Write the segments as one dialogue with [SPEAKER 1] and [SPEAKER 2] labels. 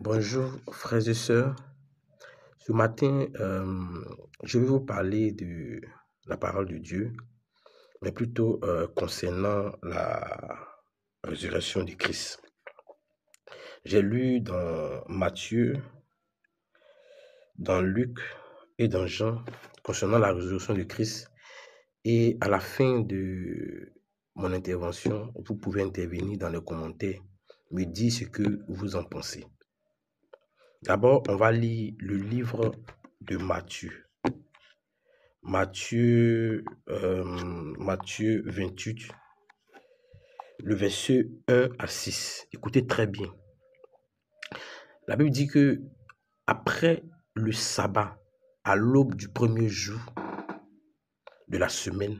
[SPEAKER 1] Bonjour frères et sœurs. Ce matin, je vais vous parler de la parole de Dieu, mais plutôt concernant la résurrection du Christ. J'ai lu dans Matthieu, dans Luc et dans Jean concernant la résurrection du Christ. Et à la fin de mon intervention, vous pouvez intervenir dans les commentaires, me dire ce que vous en pensez. D'abord, on va lire le livre de Matthieu. Matthieu 28, le verset 1 à 6. Écoutez très bien. La Bible dit que après le sabbat, à l'aube du premier jour de la semaine,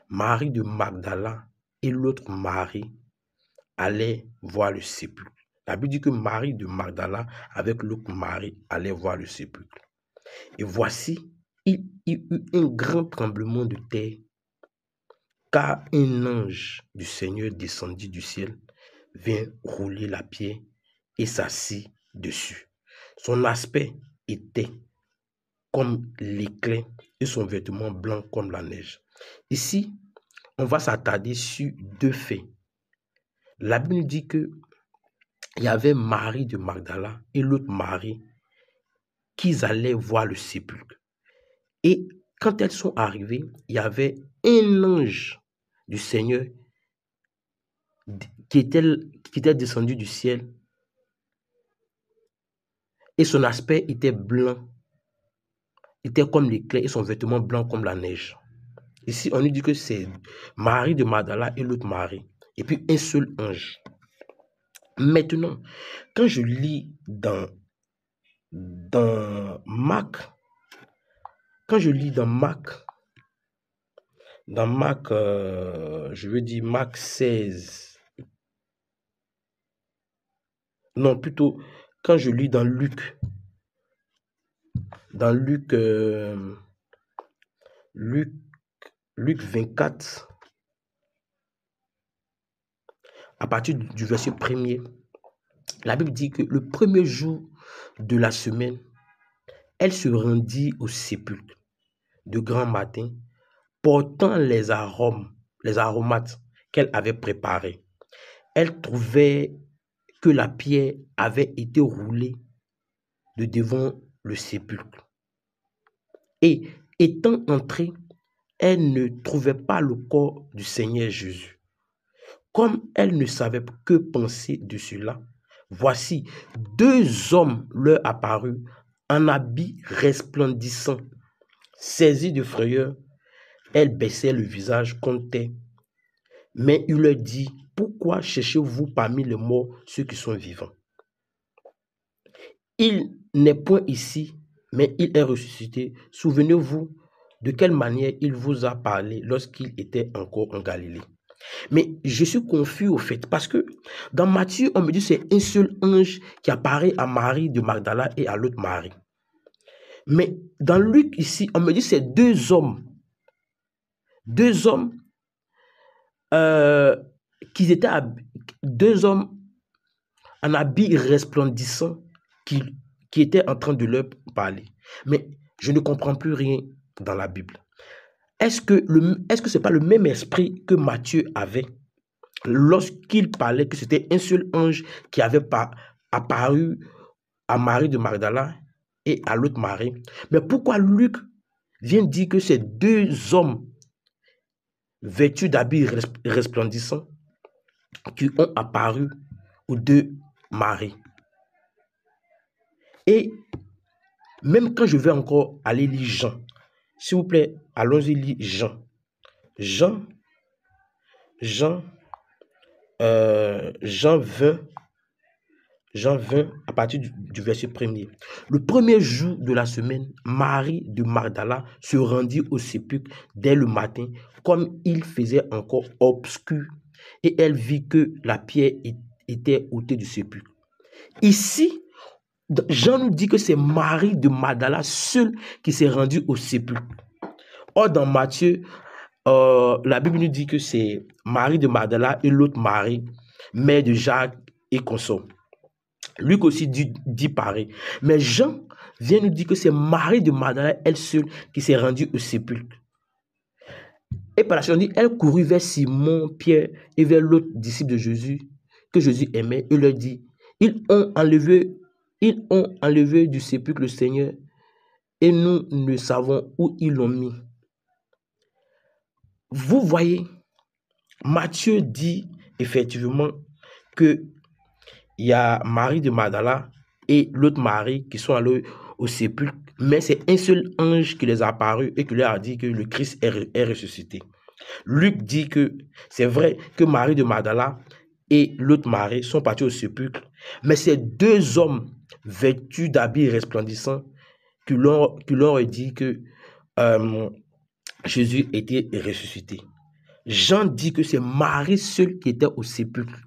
[SPEAKER 1] Marie de Magdala et l'autre Marie allaient voir le sépulcre. La Bible dit que Marie de Magdala avec l'autre Marie allaient voir le sépulcre. Et voici, il y eut un grand tremblement de terre, car un ange du Seigneur descendit du ciel, vint rouler la pierre et s'assit dessus. Son aspect était comme l'éclair et son vêtement blanc comme la neige. Ici, on va s'attarder sur deux faits. La Bible dit que il y avait Marie de Magdala et l'autre Marie qui allaient voir le sépulcre. Et quand elles sont arrivées, il y avait un ange du Seigneur qui était descendu du ciel et son aspect était blanc, était comme l'éclair et son vêtement blanc comme la neige. Ici, on nous dit que c'est Marie de Magdala et l'autre Marie, et puis un seul ange. Maintenant, quand je lis dans Marc, je veux dire Marc 16, non, plutôt, quand je lis dans Luc 24, à partir du verset 1er, la Bible dit que le premier jour de la semaine, elle se rendit au sépulcre de grand matin, portant les aromates qu'elle avait préparés. Elle trouvait que la pierre avait été roulée de devant le sépulcre. Et étant entrée, elle ne trouvait pas le corps du Seigneur Jésus. Comme elle ne savait que penser de cela, voici, deux hommes leur apparurent en habits resplendissants. Saisie de frayeur, elle baissait le visage contre terre. Mais il leur dit, pourquoi cherchez-vous parmi les morts ceux qui sont vivants? Il n'est point ici, mais il est ressuscité. Souvenez-vous de quelle manière il vous a parlé lorsqu'il était encore en Galilée. Mais je suis confus au fait, parce que dans Matthieu, on me dit que c'est un seul ange qui apparaît à Marie de Magdala et à l'autre Marie. Mais dans Luc ici, on me dit que c'est deux hommes qui étaient deux hommes en habits resplendissants qui étaient en train de leur parler. Mais je ne comprends plus rien dans la Bible. Est-ce que ce n'est pas le même esprit que Matthieu avait lorsqu'il parlait que c'était un seul ange qui avait apparu à Marie de Magdala et à l'autre Marie? Mais pourquoi Luc vient dire que c'est deux hommes vêtus d'habits resplendissants qui ont apparu aux deux Marie? Et même quand je vais encore aller lire Jean, s'il vous plaît, allons-y lire Jean 20, à partir du verset 1er. Le premier jour de la semaine, Marie de Magdala se rendit au sépulcre dès le matin, comme il faisait encore obscur, et elle vit que la pierre était ôtée du sépulcre. Ici, Jean nous dit que c'est Marie de Magdala seule qui s'est rendue au sépulcre. Or, dans Matthieu, la Bible nous dit que c'est Marie de Magdala et l'autre Marie, mère de Jacques et consort. Luc aussi dit pareil. Mais Jean vient nous dire que c'est Marie de Magdala, elle seule, qui s'est rendue au sépulcre. Et par la suite, on dit, elle courut vers Simon, Pierre et vers l'autre disciple de Jésus, que Jésus aimait, et leur dit, ils ont enlevé du sépulcre le Seigneur, et nous ne savons où ils l'ont mis. Vous voyez, Matthieu dit effectivement que il y a Marie de Magdala et l'autre Marie qui sont allés au sépulcre, mais c'est un seul ange qui les a apparu et qui leur a dit que le Christ est ressuscité. Luc dit que c'est vrai que Marie de Magdala et l'autre Marie sont partis au sépulcre, mais c'est deux hommes vêtus d'habits resplendissants qui leur ont dit que Jésus était ressuscité. Jean dit que c'est Marie seule qui était au sépulcre.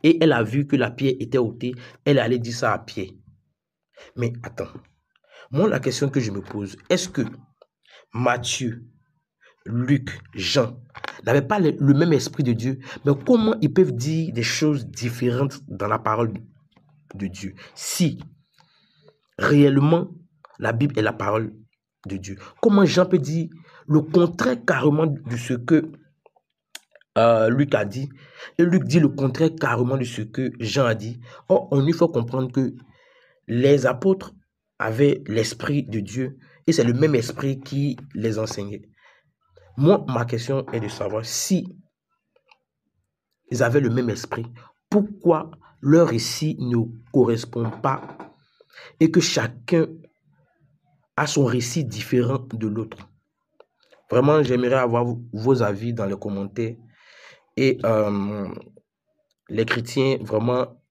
[SPEAKER 1] Et elle a vu que la pierre était ôtée. Elle allait dire ça à Pierre. Mais attends. Moi, la question que je me pose, est-ce que Matthieu, Luc, Jean n'avaient pas le même esprit de Dieu? Mais comment ils peuvent dire des choses différentes dans la parole de Dieu si réellement la Bible est la parole de Dieu? Comment Jean peut dire le contraire carrément de ce que Luc a dit, et Luc dit le contraire carrément de ce que Jean a dit? Or, il faut comprendre que les apôtres avaient l'esprit de Dieu et c'est le même esprit qui les enseignait. Moi, ma question est de savoir si ils avaient le même esprit, pourquoi leur récit ne correspond pas et que chacun a son récit différent de l'autre. Vraiment, j'aimerais avoir vos avis dans les commentaires. Et les chrétiens, vraiment,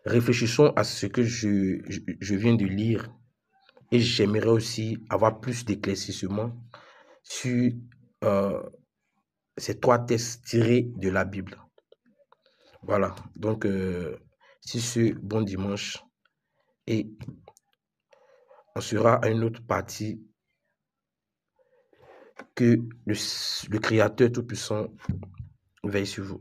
[SPEAKER 1] réfléchissons à ce que je viens de lire. Et j'aimerais aussi avoir plus d'éclaircissement sur ces 3 textes tirés de la Bible. Voilà, donc c'est ce bon dimanche. Et on sera à une autre partie que le Créateur Tout-Puissant veille sur vous.